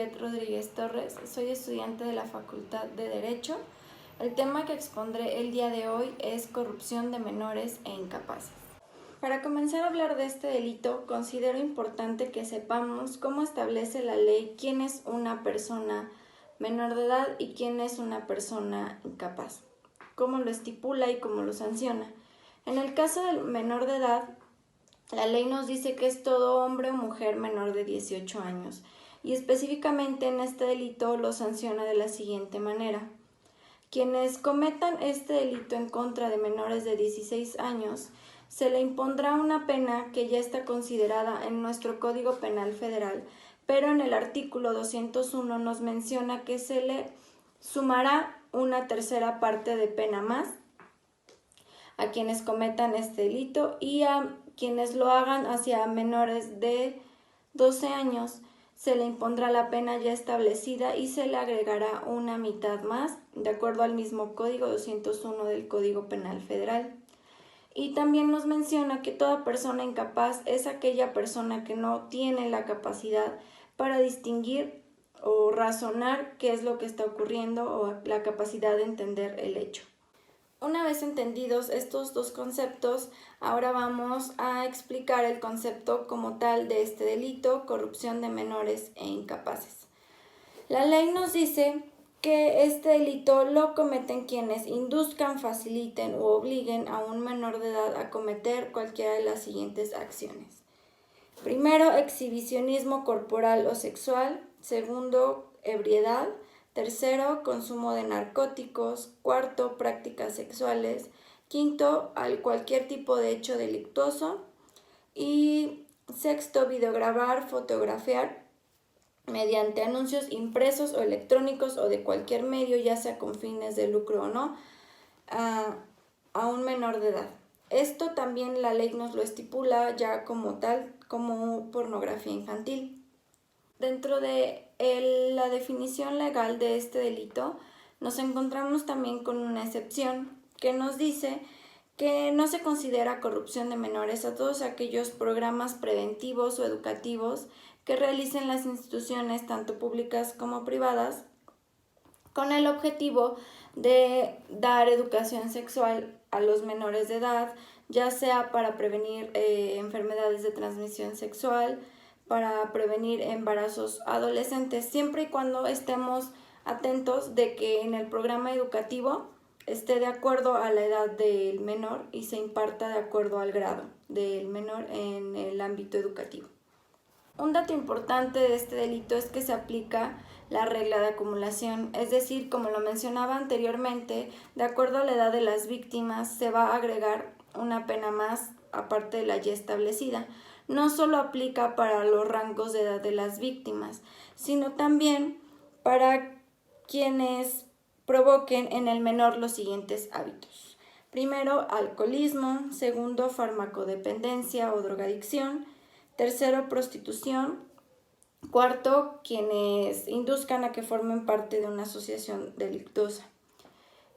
Elizabeth Rodríguez Torres, soy estudiante de la Facultad de Derecho. El tema que expondré el día de hoy es corrupción de menores e incapaces. Para comenzar a hablar de este delito, considero importante que sepamos cómo establece la ley quién es una persona menor de edad y quién es una persona incapaz, cómo lo estipula y cómo lo sanciona. En el caso del menor de edad, la ley nos dice que es todo hombre o mujer menor de 18 años y específicamente en este delito lo sanciona de la siguiente manera. Quienes cometan este delito en contra de menores de 16 años se le impondrá una pena que ya está considerada en nuestro Código Penal Federal, pero en el artículo 201 nos menciona que se le sumará una tercera parte de pena más a quienes cometan este delito y a quienes lo hagan hacia menores de 12 años se le impondrá la pena ya establecida y se le agregará una mitad más, de acuerdo al mismo Código 201 del Código Penal Federal. Y también nos menciona que toda persona incapaz es aquella persona que no tiene la capacidad para distinguir o razonar qué es lo que está ocurriendo o la capacidad de entender el hecho. Una vez entendidos estos dos conceptos, ahora vamos a explicar el concepto como tal de este delito, corrupción de menores e incapaces. La ley nos dice que este delito lo cometen quienes induzcan, faciliten u obliguen a un menor de edad a cometer cualquiera de las siguientes acciones. Primero, exhibicionismo corporal o sexual. Segundo, ebriedad. Tercero, consumo de narcóticos. Cuarto, prácticas sexuales. Quinto, cualquier tipo de hecho delictuoso. Y sexto, videograbar, fotografiar mediante anuncios impresos o electrónicos o de cualquier medio, ya sea con fines de lucro o no, a un menor de edad. Esto también la ley nos lo estipula ya como tal, como pornografía infantil. Dentro de la definición legal de este delito, nos encontramos también con una excepción que nos dice que no se considera corrupción de menores a todos aquellos programas preventivos o educativos que realicen las instituciones, tanto públicas como privadas, con el objetivo de dar educación sexual a los menores de edad, ya sea para prevenir enfermedades de transmisión sexual, para prevenir embarazos adolescentes, siempre y cuando estemos atentos de que en el programa educativo esté de acuerdo a la edad del menor y se imparta de acuerdo al grado del menor en el ámbito educativo. Un dato importante de este delito es que se aplica la regla de acumulación, es decir, como lo mencionaba anteriormente, de acuerdo a la edad de las víctimas se va a agregar una pena más aparte de la ya establecida. No solo aplica para los rangos de edad de las víctimas, sino también para quienes provoquen en el menor los siguientes hábitos. Primero, alcoholismo. Segundo, farmacodependencia o drogadicción. Tercero, prostitución. Cuarto, quienes induzcan a que formen parte de una asociación delictuosa.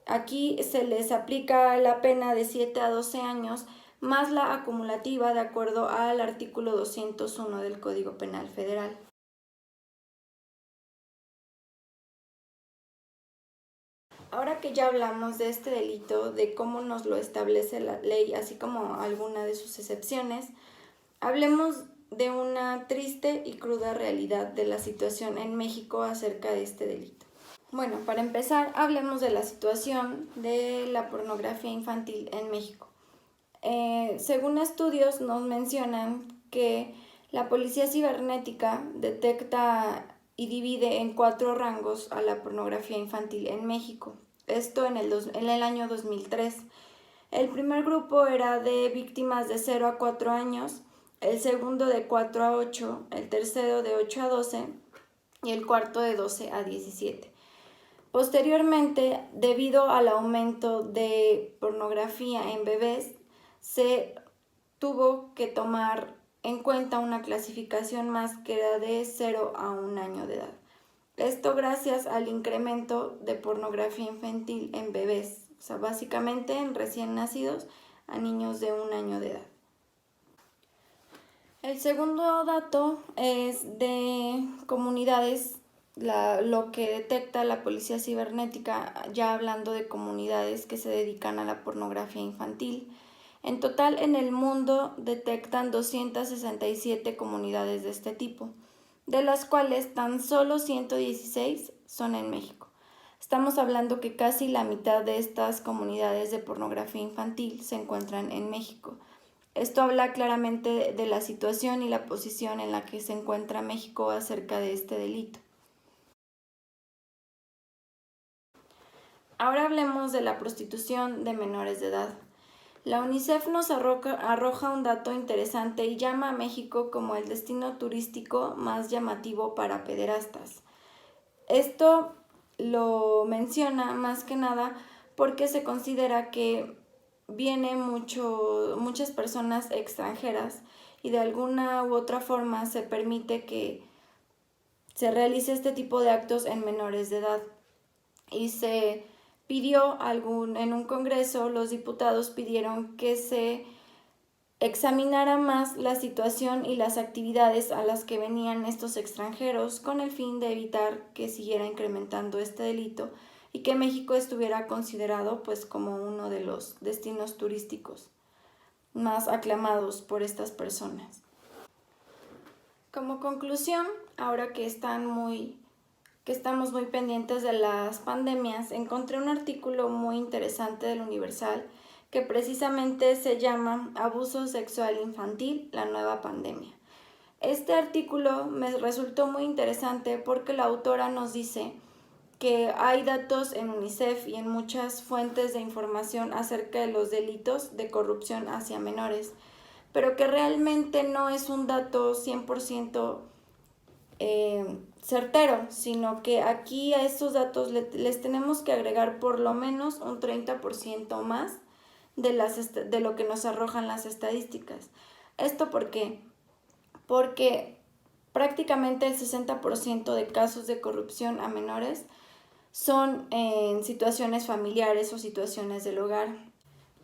Aquí se les aplica la pena de 7 a 12 años más la acumulativa de acuerdo al artículo 201 del Código Penal Federal. Ahora que ya hablamos de este delito, de cómo nos lo establece la ley, así como alguna de sus excepciones, hablemos de una triste y cruda realidad de la situación en México acerca de este delito. Bueno, para empezar, hablemos de la situación de la pornografía infantil en México. Según estudios nos mencionan que la policía cibernética detecta y divide en 4 rangos a la pornografía infantil en México. Esto en el año 2003. El primer grupo era de víctimas de 0 a 4 años, el segundo de 4 a 8, el tercero de 8 a 12 y el cuarto de 12 a 17. Posteriormente, debido al aumento de pornografía en bebés, se tuvo que tomar en cuenta una clasificación más que era de 0 a 1 año de edad. Esto gracias al incremento de pornografía infantil en bebés, o sea, básicamente en recién nacidos a niños de 1 año de edad. El segundo dato es de comunidades lo que detecta la policía cibernética, ya hablando de comunidades que se dedican a la pornografía infantil. En total, en el mundo detectan 267 comunidades de este tipo, de las cuales tan solo 116 son en México. Estamos hablando que casi la mitad de estas comunidades de pornografía infantil se encuentran en México. Esto habla claramente de la situación y la posición en la que se encuentra México acerca de este delito. Ahora hablemos de la prostitución de menores de edad. La UNICEF nos arroja un dato interesante y llama a México como el destino turístico más llamativo para pederastas. Esto lo menciona más que nada porque se considera que vienen muchas personas extranjeras y de alguna u otra forma se permite que se realice este tipo de actos en menores de edad. Y se pidió en un congreso, los diputados pidieron que se examinara más la situación y las actividades a las que venían estos extranjeros con el fin de evitar que siguiera incrementando este delito y que México estuviera considerado pues como uno de los destinos turísticos más aclamados por estas personas. Como conclusión, ahora que estamos muy pendientes de las pandemias, encontré un artículo muy interesante del Universal que precisamente se llama Abuso sexual infantil, la nueva pandemia. Este artículo me resultó muy interesante porque la autora nos dice que hay datos en UNICEF y en muchas fuentes de información acerca de los delitos de corrupción hacia menores, pero que realmente no es un dato 100% certero, sino que aquí a estos datos les tenemos que agregar por lo menos un 30% más de lo que nos arrojan las estadísticas. ¿Esto por qué? Porque prácticamente el 60% de casos de corrupción a menores son en situaciones familiares o situaciones del hogar.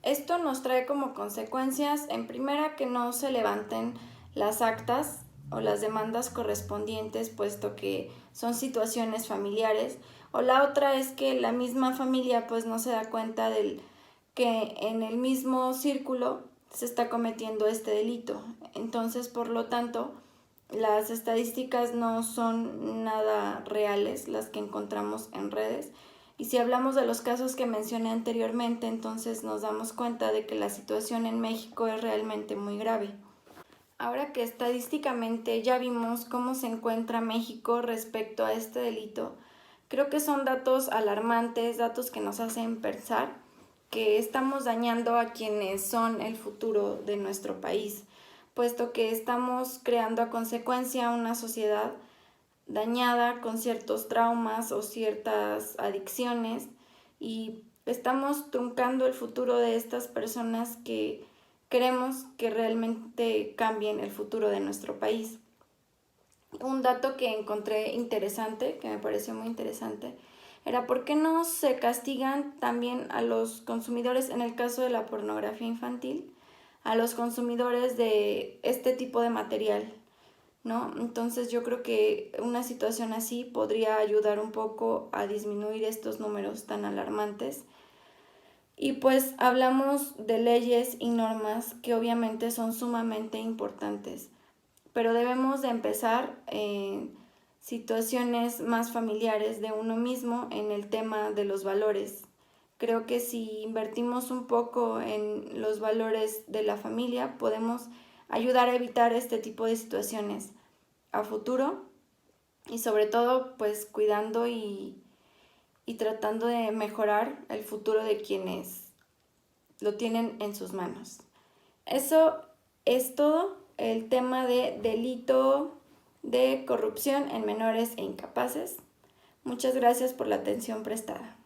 Esto nos trae como consecuencias, en primera, que no se levanten las actas o las demandas correspondientes, puesto que son situaciones familiares, o la otra es que la misma familia pues no se da cuenta del que en el mismo círculo se está cometiendo este delito. Entonces, por lo tanto, las estadísticas no son nada reales las que encontramos en redes. Y si hablamos de los casos que mencioné anteriormente, entonces nos damos cuenta de que la situación en México es realmente muy grave. Ahora que estadísticamente ya vimos cómo se encuentra México respecto a este delito, creo que son datos alarmantes, datos que nos hacen pensar que estamos dañando a quienes son el futuro de nuestro país, puesto que estamos creando a consecuencia una sociedad dañada con ciertos traumas o ciertas adicciones y estamos truncando el futuro de estas personas que queremos que realmente cambien el futuro de nuestro país. Un dato que encontré interesante, que me pareció muy interesante, era por qué no se castigan también a los consumidores, en el caso de la pornografía infantil, a los consumidores de este tipo de material, ¿no? Entonces yo creo que una situación así podría ayudar un poco a disminuir estos números tan alarmantes. Y pues hablamos de leyes y normas que obviamente son sumamente importantes, pero debemos de empezar en situaciones más familiares de uno mismo en el tema de los valores. Creo que si invertimos un poco en los valores de la familia, podemos ayudar a evitar este tipo de situaciones a futuro y sobre todo pues cuidando y tratando de mejorar el futuro de quienes lo tienen en sus manos. Eso es todo el tema de delito de corrupción en menores e incapaces. Muchas gracias por la atención prestada.